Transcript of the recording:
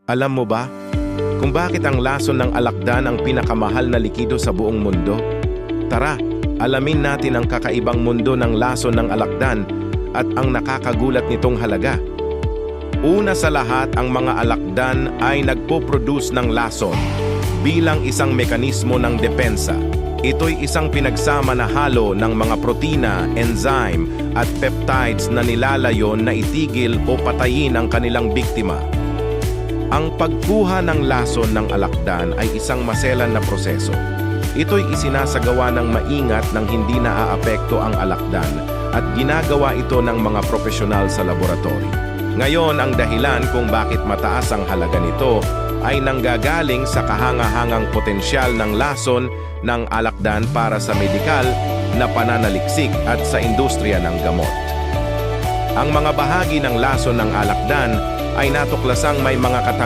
Alam mo ba kung bakit ang lason ng alakdan ang pinakamahal na likido sa buong mundo? Tara, alamin natin ang kakaibang mundo ng lason ng alakdan at ang nakakagulat nitong halaga. Una sa lahat, ang mga alakdan ay nagpo-produce ng lason bilang isang mekanismo ng depensa. Ito'y isang pinagsama na halo ng mga protina, enzyme at peptides na nilalayon na itigil o patayin ang kanilang biktima. Ang pagkuha ng lason ng alakdan ay isang maselan na proseso. Ito'y isinasagawa ng maingat nang hindi naaapekto ang alakdan at ginagawa ito ng mga profesional sa laboratory. Ngayon, ang dahilan kung bakit mataas ang halaga nito ay nanggagaling sa kahangahangang potensyal ng lason ng alakdan para sa medikal na pananaliksik at sa industriya ng gamot. Ang mga bahagi ng lason ng alakdan ay natuklasang may mga